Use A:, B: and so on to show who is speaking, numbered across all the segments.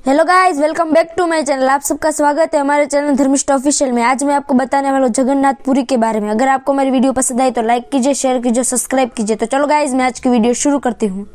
A: Hello guys, welcome back to my channel. आप सबका स्वागत है हमारे चैनल धर्मिष्ठ ऑफिशियल में। आज मैं आपको बताने वाला हूँ जगन्नाथ पुरी के बारे में। अगर आपको मेरी वीडियो पसंद आई तो लाइक कीजिए, शेयर कीजिए, सब्सक्राइब कीजिए। तो चलो गाइस, मैं आज की वीडियो शुरू करती हूँ।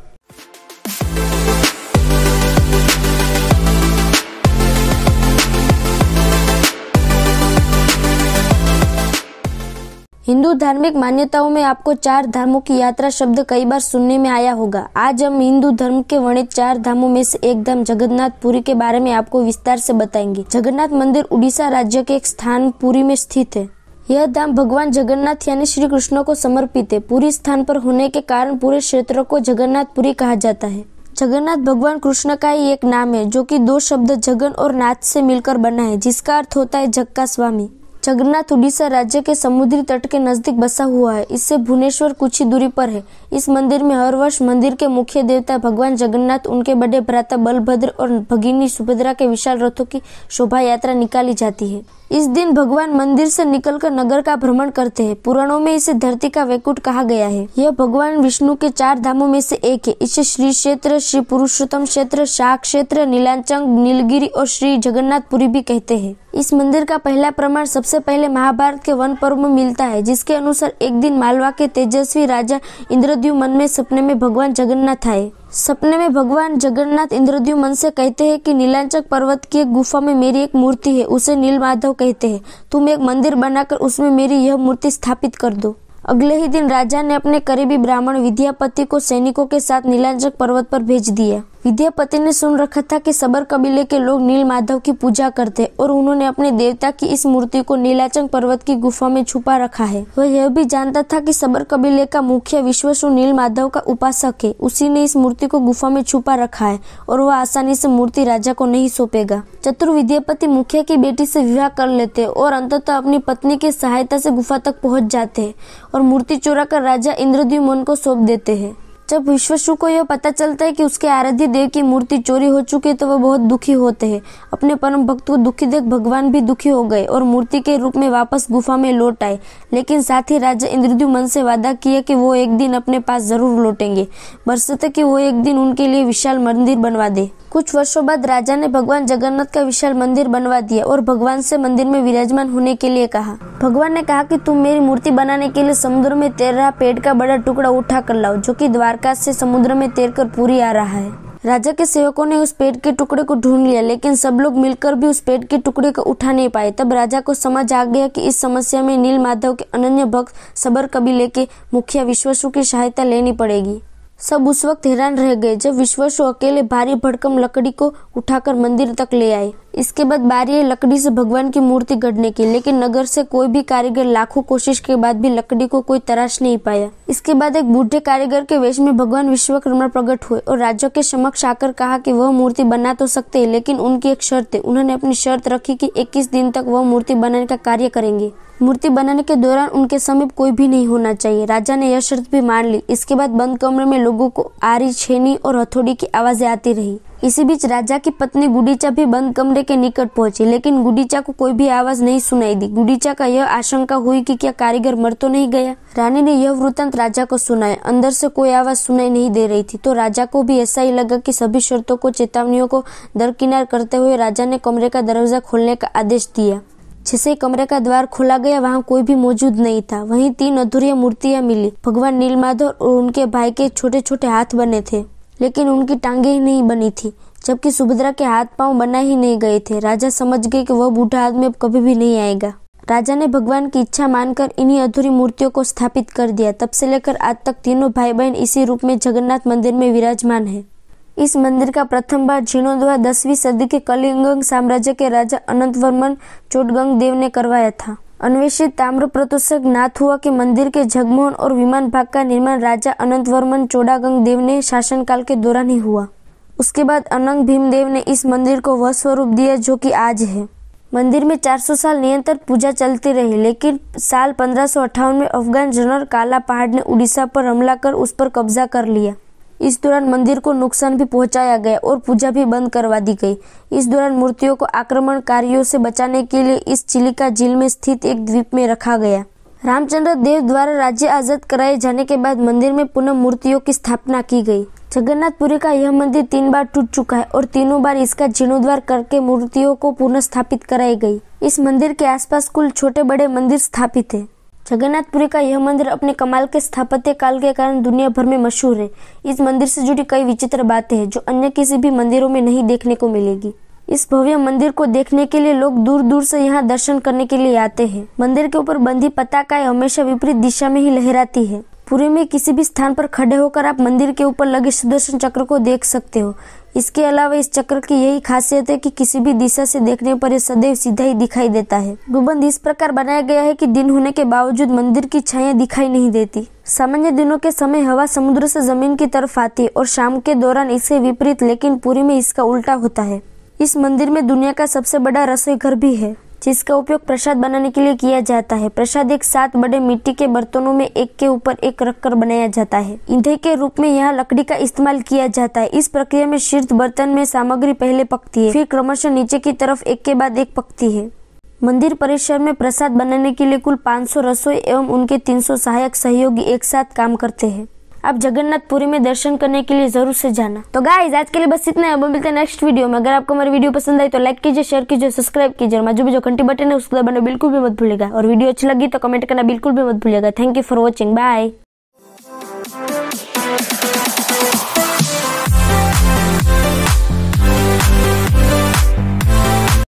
A: हिंदू धार्मिक मान्यताओं में आपको 4 धामों की यात्रा शब्द कई बार सुनने में आया होगा। आज हम हिंदू धर्म के वर्णित 4 धामों में से एक धाम जगन्नाथ पुरी के बारे में आपको विस्तार से बताएंगे। जगन्नाथ मंदिर उड़ीसा राज्य के एक स्थान पुरी में स्थित है। यह धाम भगवान जगन्नाथ यानी श्री कृष्ण को समर्पित है। पुरी स्थान पर होने के कारण पूरे क्षेत्र को जगन्नाथपुरी कहा जाता है। जगन्नाथ भगवान कृष्ण का ही एक नाम है, जो कि 2 शब्द जगन और नाथ से मिलकर बना है, जिसका अर्थ होता है जग का स्वामी। जगन्नाथ उड़ीसा राज्य के समुद्री तट के नजदीक बसा हुआ है। इससे भुवनेश्वर कुछ ही दूरी पर है। इस मंदिर में हर वर्ष मंदिर के मुख्य देवता भगवान जगन्नाथ, उनके बड़े भ्राता बलभद्र और भगिनी सुभद्रा के विशाल रथों की शोभा यात्रा निकाली जाती है। इस दिन भगवान मंदिर से निकलकर नगर का भ्रमण करते हैं। पुराणों में इसे धरती का वैकुंठ कहा गया है। यह भगवान विष्णु के 4 धामों में से एक है। इसे श्री क्षेत्र, श्री पुरुषोत्तम क्षेत्र, शाक क्षेत्र, नीलांचल, नीलगिरी और श्री जगन्नाथपुरी भी कहते हैं। इस मंदिर का पहला प्रमाण सबसे पहले महाभारत के वन पर्व में मिलता है, जिसके अनुसार एक दिन मालवा के तेजस्वी राजा इंद्रद्युम्न में सपने में भगवान जगन्नाथ आए। सपने में भगवान जगन्नाथ इंद्रद्युम्न से कहते हैं कि नीलांचल पर्वत की एक गुफा में मेरी एक मूर्ति है, उसे नीलमाधव कहते हैं। तुम एक मंदिर बनाकर उसमें मेरी यह मूर्ति स्थापित कर दो। अगले ही दिन राजा ने अपने करीबी ब्राह्मण विद्यापति को सैनिकों के साथ नीलांचल पर्वत पर भेज दिया। विद्यापति ने सुन रखा था कि सबर कबीले के लोग नीलमाधव की पूजा करते और उन्होंने अपने देवता की इस मूर्ति को नीलांचल पर्वत की गुफा में छुपा रखा है। वह यह भी जानता था कि सबर कबीले का मुखिया विश्वासु नीलमाधव का उपासक है। उसी ने इस मूर्ति को गुफा में छुपा रखा है और वह आसानी से मूर्ति राजा को नहीं सौंपेगा। चतुर विद्यापति मुखिया की बेटी से विवाह कर लेते और अंततः अपनी पत्नी की सहायता से गुफा तक पहुंच जाते हैं और मूर्ति चुरा कर राजा इंद्रद्युम्न को सौंप देते हैं। जब विश्वासु को यह पता चलता है कि उसके आराध्य देव की मूर्ति चोरी हो चुकी है तो वह बहुत दुखी होते हैं। अपने परम भक्त को दुखी देख भगवान भी दुखी हो गए और मूर्ति के रूप में वापस गुफा में लौट आए। लेकिन साथ ही राजा इंद्रद्युम्न से वादा किया कि वो एक दिन अपने पास जरूर लौटेंगे, बशर्ते कि वो एक दिन उनके लिए विशाल मंदिर बनवा दे। कुछ वर्षों बाद राजा ने भगवान जगन्नाथ का विशाल मंदिर बनवा दिया और भगवान से मंदिर में विराजमान होने के लिए कहा। भगवान ने कहा कि तुम मेरी मूर्ति बनाने के लिए समुद्र में तैर रहा पेड़ का बड़ा टुकड़ा उठा कर लाओ, जो कि द्वारका से समुद्र में तैरकर पुरी आ रहा है। राजा के सेवकों ने उस पेड़ के टुकड़े को ढूंढ लिया, लेकिन सब लोग मिलकर भी उस पेड़ के टुकड़े को उठा नहीं पाए। तब राजा को समझ आ गया कि इस समस्या में नीलमाधव के अनन्य भक्त सबर कबीले के मुखिया विश्वासु की सहायता लेनी पड़ेगी। सब उस वक्त हैरान रह गए जब विश्वासु अकेले भारी भरकम लकड़ी को उठाकर मंदिर तक ले आए। इसके बाद बारी है लकड़ी से भगवान की मूर्ति गढ़ने की, लेकिन नगर से कोई भी कारीगर लाखों कोशिश के बाद भी लकड़ी को कोई तराश नहीं पाया। इसके बाद एक बूढ़े कारीगर के वेश में भगवान विश्वकर्मा प्रकट हुए और राजा के समक्ष आकर कहा कि वह मूर्ति बना तो सकते हैं, लेकिन उनकी एक शर्त है। उन्होंने अपनी शर्त रखी कि 21 दिन तक वह मूर्ति बनाने का कार्य करेंगे। मूर्ति बनाने के दौरान उनके समीप कोई भी नहीं होना चाहिए। राजा ने यह शर्त भी मान ली। इसके बाद बंद कमरे में लोगों को आरी, छेनी और हथौड़ी की आवाजें आती रही। इसी बीच राजा की पत्नी गुडीचा भी बंद कमरे के निकट पहुंची, लेकिन गुडीचा को कोई भी आवाज नहीं सुनाई दी। गुडीचा का यह आशंका हुई कि क्या कारीगर मर तो नहीं गया। रानी ने यह वृत्तांत राजा को सुनाया। अंदर से कोई आवाज सुनाई नहीं दे रही थी, तो राजा को भी ऐसा ही लगा कि सभी शर्तों को, चेतावनियों को दरकिनार करते हुए राजा ने कमरे का दरवाजा खोलने का आदेश दिया। जैसे ही कमरे का द्वार खोला गया, वहाँ कोई भी मौजूद नहीं था। वहीं 3 अधूरी मूर्तियां मिली। भगवान नीलमाधव और उनके भाई के छोटे छोटे हाथ बने थे, लेकिन उनकी टांगे ही नहीं बनी थी, जबकि सुभद्रा के हाथ पांव बना ही नहीं गए थे। राजा समझ गए कि वह बूढ़ा आदमी अब कभी भी नहीं आएगा। राजा ने भगवान की इच्छा मानकर इन्हीं अधूरी मूर्तियों को स्थापित कर दिया। तब से लेकर आज तक तीनों भाई बहन इसी रूप में जगन्नाथ मंदिर में विराजमान है। इस मंदिर का प्रथम बार जीर्णोद्धार 10वीं सदी के कलिंग साम्राज्य के राजा अनंतवर्मन चोडगंग देव ने करवाया था। अन्वेषित ताम्र प्रतोषक नाथ हुआ कि मंदिर के जगमोहन और विमान भाग का निर्माण राजा अनंतवर्मन चोडगंग देव ने शासनकाल के दौरान ही हुआ। उसके बाद अनंग भीमदेव ने इस मंदिर को वह स्वरूप दिया जो कि आज है। मंदिर में 400 साल निरंतर पूजा चलती रही, लेकिन साल 1558 में अफगान जनरल काला पहाड़ ने उड़ीसा पर हमला कर उस पर कब्जा कर लिया। इस दौरान मंदिर को नुकसान भी पहुंचाया गया और पूजा भी बंद करवा दी गई। इस दौरान मूर्तियों को आक्रमणकारियों से बचाने के लिए इस चिलिका झील में स्थित एक द्वीप में रखा गया। रामचंद्र देव द्वारा राज्य आजाद कराए जाने के बाद मंदिर में पुनः मूर्तियों की स्थापना की गई। जगन्नाथपुरी का यह मंदिर 3 बार टूट चुका है और तीनों बार इसका जीर्णोद्धार करके मूर्तियों को पुनः स्थापित कराई गई। इस मंदिर के आसपास कुल छोटे बड़े मंदिर स्थापित है। जगन्नाथपुरी का यह मंदिर अपने कमाल के स्थापत्य काल के कारण दुनिया भर में मशहूर है। इस मंदिर से जुड़ी कई विचित्र बातें हैं जो अन्य किसी भी मंदिरों में नहीं देखने को मिलेगी। इस भव्य मंदिर को देखने के लिए लोग दूर दूर से यहाँ दर्शन करने के लिए आते हैं। मंदिर के ऊपर बंधी पताकाएं हमेशा विपरीत दिशा में ही लहराती है। पुरी में किसी भी स्थान पर खड़े होकर आप मंदिर के ऊपर लगे सुदर्शन चक्र को देख सकते हो। इसके अलावा इस चक्र की यही खासियत है कि किसी भी दिशा से देखने पर यह सदैव सीधा ही दिखाई देता है। गुंबद इस प्रकार बनाया गया है कि दिन होने के बावजूद मंदिर की छाया दिखाई नहीं देती। सामान्य दिनों के समय हवा समुद्र से जमीन की तरफ आती है और शाम के दौरान इसके विपरीत, लेकिन पुरी में इसका उल्टा होता है। इस मंदिर में दुनिया का सबसे बड़ा रसोई घर भी है जिसका उपयोग प्रसाद बनाने के लिए किया जाता है। प्रसाद एक 7 बड़े मिट्टी के बर्तनों में एक के ऊपर एक रखकर बनाया जाता है। ईंधन के रूप में यहाँ लकड़ी का इस्तेमाल किया जाता है। इस प्रक्रिया में शीर्ष बर्तन में सामग्री पहले पकती है, फिर क्रमशः नीचे की तरफ एक के बाद एक पकती है। मंदिर परिसर में प्रसाद बनाने के लिए कुल 500 रसोई एवं उनके 300 सहायक सहयोगी एक साथ काम करते हैं। आप जगन्नाथपुरी में दर्शन करने के लिए जरूर से जाना। तो गाइस, आज के लिए बस इतना है। अब मिलते हैं नेक्स्ट वीडियो में। अगर आपको हमारी वीडियो पसंद आई तो लाइक कीजिए, शेयर कीजिए, सब्सक्राइब कीजिए और जो घंटी बटन है उसको दबाना बिल्कुल भी मत भूलिएगा। और वीडियो अच्छी लगी तो कमेंट करना बिल्कुल भी मत भूलिएगा। Thank you for watching. Bye.